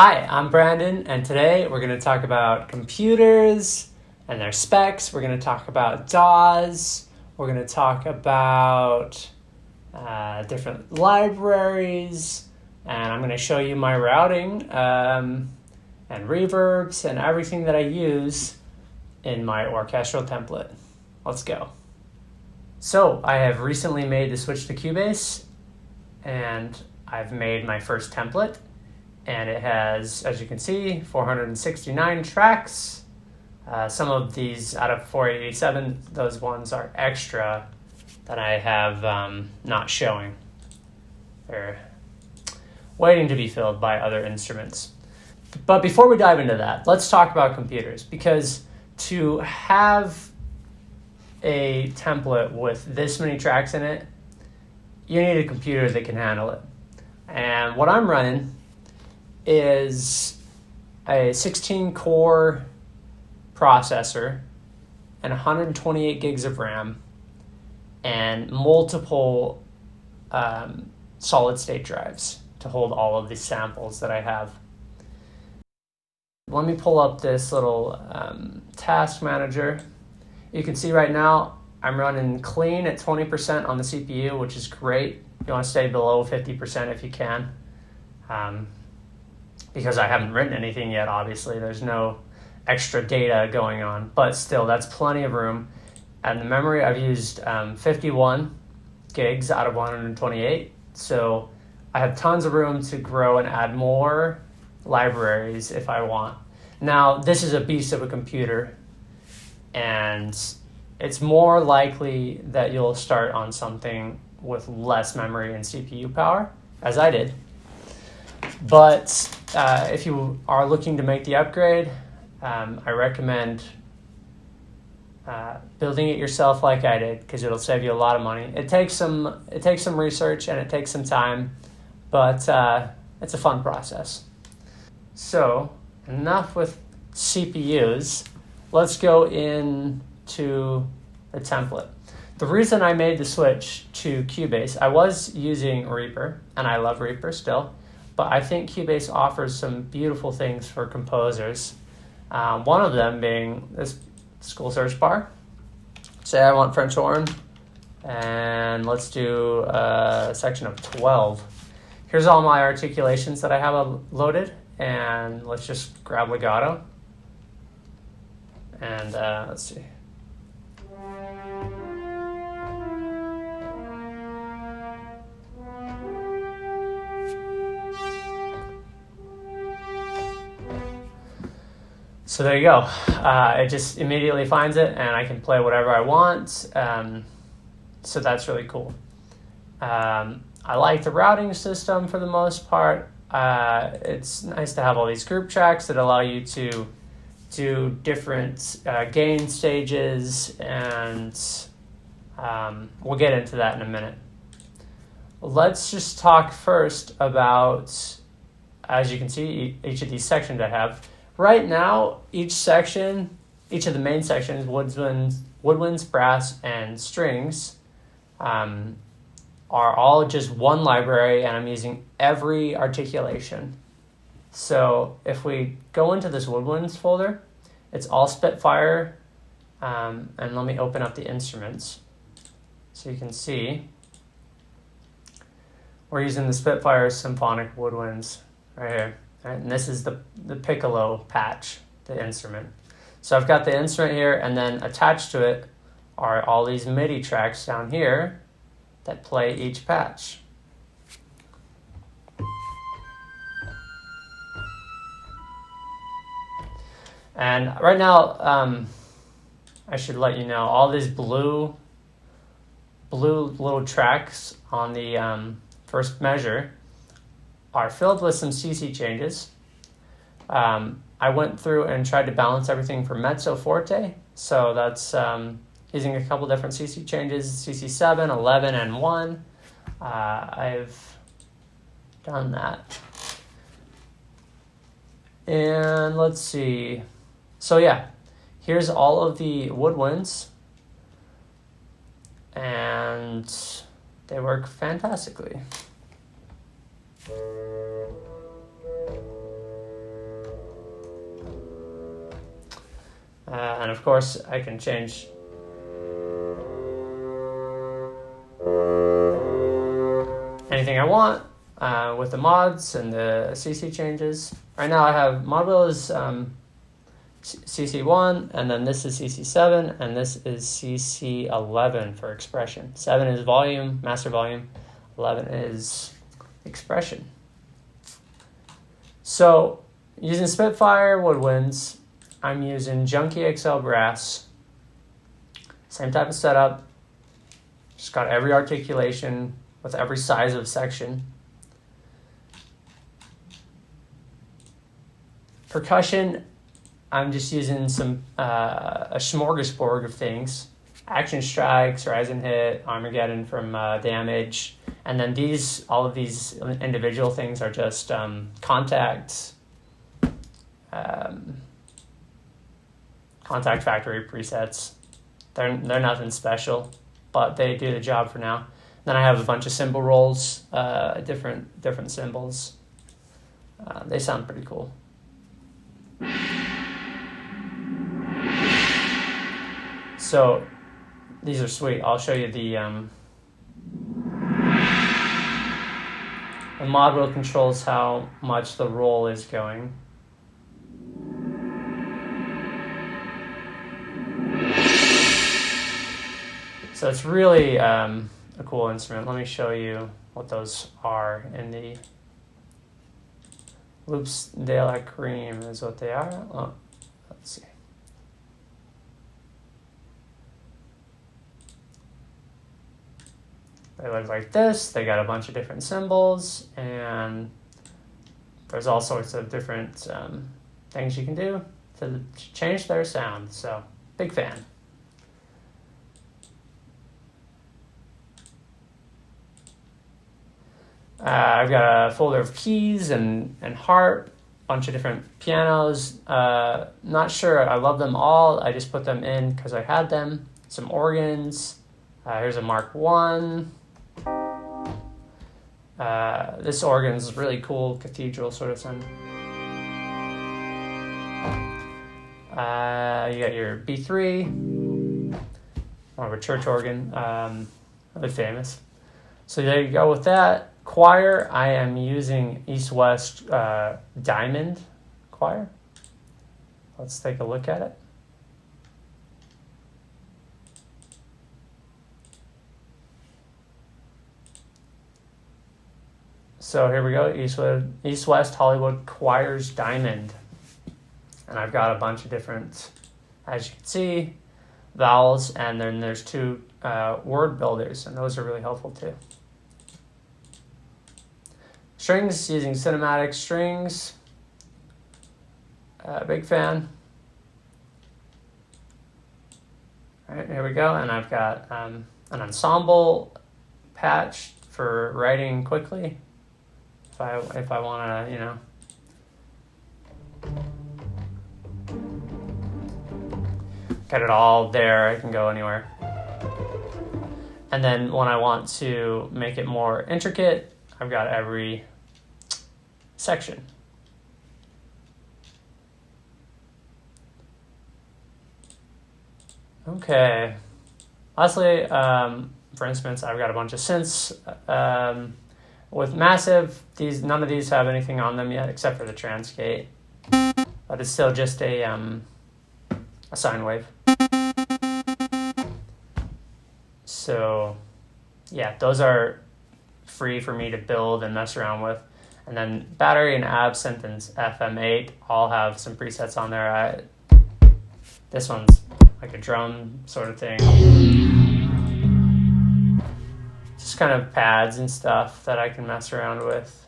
Hi, I'm Brandon, and today we're going to talk about computers and their specs. We're going to talk about DAWs. We're going to talk about different libraries, and I'm going to show you my routing and reverbs and everything that I use in my orchestral template. Let's go. So I have recently made the switch to Cubase, and I've made my first template. And it has, as you can see, 469 tracks. Some of these out of 487, those ones are extra that I have not showing. They're waiting to be filled by other instruments. But before we dive into that, let's talk about computers, because to have a template with this many tracks in it, you need a computer that can handle it. And what I'm running is a 16-core processor and 128 gigs of RAM and multiple solid-state drives to hold all of these samples that I have. Let me pull up this little task manager. You can see right now I'm running clean at 20% on the CPU, which is great. You want to stay below 50% if you can. Because I haven't written anything yet, obviously. There's no extra data going on, but still, that's plenty of room. And the memory, I've used 51 gigs out of 128, so I have tons of room to grow and add more libraries if I want. Now, this is a beast of a computer, and it's more likely that you'll start on something with less memory and CPU power, as I did. But if you are looking to make the upgrade, I recommend building it yourself like I did, because it'll save you a lot of money. It takes some research and it takes some time, but it's a fun process. So enough with CPUs. Let's go into the template. The reason I made the switch to Cubase, I was using Reaper, and I love Reaper still. But I think Cubase offers some beautiful things for composers. One of them being this school search bar. Say I want French horn, and let's do a section of 12. Here's all my articulations that I have loaded, and let's just grab legato. And let's see. So there you go. It just immediately finds it, and I can play whatever I want. So that's really cool. I like the routing system for the most part. It's nice to have all these group tracks that allow you to do different gain stages, and we'll get into that in a minute. Let's just talk first about, as you can see, each of these sections I have. Right now, each of the main sections, woodwinds, brass, and strings, are all just one library, and I'm using every articulation. So if we go into this woodwinds folder, it's all Spitfire, and let me open up the instruments so you can see. We're using the Spitfire Symphonic Woodwinds right here. Right, and this is the piccolo patch, the instrument. So I've got the instrument here, and then attached to it are all these MIDI tracks down here that play each patch. And right now, I should let you know, all these blue little tracks on the first measure are filled with some CC changes. I went through and tried to balance everything for mezzo forte, so that's using a couple different CC changes, CC 7, 11, and 1. I've done that. And let's see. So yeah, here's all of the woodwinds, and they work fantastically. And of course, I can change anything I want with the mods and the CC changes. Right now I have mod wheel is CC1, and then this is CC7, and this is CC11 for expression. 7 is volume, master volume, 11 is expression. So using Spitfire Woodwinds, I'm using Junkie XL brass. Same type of setup. Just got every articulation with every size of section. Percussion, I'm just using some a smorgasbord of things. Action Strikes, Rise and Hit, Armageddon from Damage. And then all of these individual things are just Contact Factory presets. They're nothing special, but they do the job for now. Then I have a bunch of cymbal rolls, different cymbals. They sound pretty cool. So these are sweet. I'll show you the mod wheel controls how much the roll is going. So it's really a cool instrument. Let me show you what those are in the Loops de la Cream is what they are. Oh, let's see. They look like this. They got a bunch of different cymbals, and there's all sorts of different things you can do to change their sound. So, big fan. I've got a folder of keys and harp, bunch of different pianos. Not sure I love them all. I just put them in because I had them. Some organs. Here's a Mark I. This organ is really cool, cathedral sort of sound. You got your B3, more of a church organ, really famous. So there you go with that. Choir, I am using East-West Diamond choir. Let's take a look at it. So here we go, East-West Hollywood Choirs Diamond. And I've got a bunch of different, as you can see, vowels, and then there's 2 word builders, and those are really helpful too. Strings, using cinematic strings. Big fan. All right, here we go, and I've got an ensemble patch for writing quickly. If I want to, get it all there, I can go anywhere. And then when I want to make it more intricate, I've got every section. Okay. Lastly, for instance, I've got a bunch of synths. With Massive, none of these have anything on them yet except for the transgate, but it's still just a sine wave. So yeah, those are free for me to build and mess around with. And then Battery and Absinthe and FM8 all have some presets on there. This one's like a drum sort of thing. Just kind of pads and stuff that I can mess around with.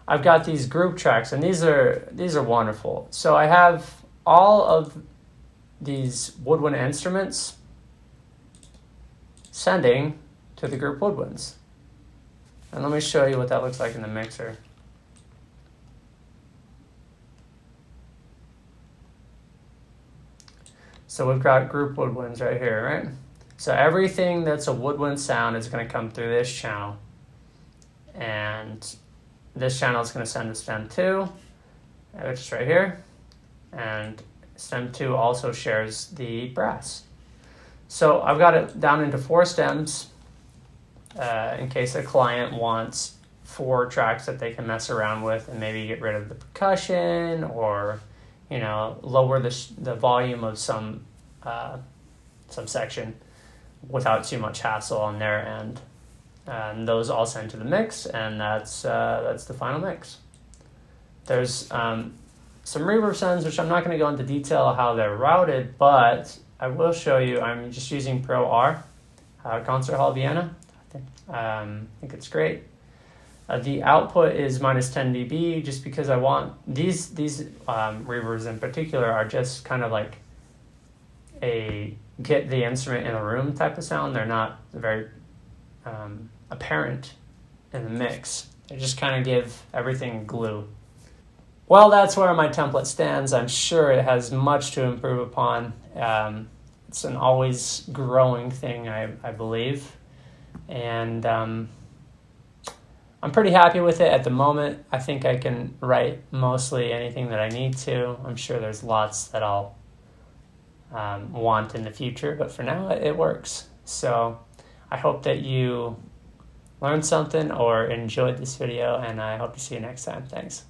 I've got these group tracks, and these are wonderful. So I have all of these woodwind instruments sending to the group Woodwinds. And let me show you what that looks like in the mixer. So we've got group Woodwinds right here, right? So everything that's a woodwind sound is going to come through this channel. And this channel is going to send to stem 2, which is right here. And stem 2 also shares the brass. So I've got it down into 4 stems in case a client wants 4 tracks that they can mess around with and maybe get rid of the percussion, or lower the volume of some section without too much hassle on their end. And those all send to the mix, and that's the final mix. There's some reverb sends, which I'm not going to go into detail how they're routed, but I will show you. I'm just using Pro R, Concert Hall Vienna. I think it's great. The output is minus 10 dB, just because I want these reverbs in particular are just kind of like a get the instrument in a room type of sound. They're not very apparent in the mix. They just kind of give everything glue. Well, that's where my template stands. I'm sure it has much to improve upon. It's an always growing thing, I believe. And I'm pretty happy with it at the moment. I think I can write mostly anything that I need to. I'm sure there's lots that I'll want in the future, but for now it works. So I hope that you learned something or enjoyed this video, and I hope to see you next time. Thanks.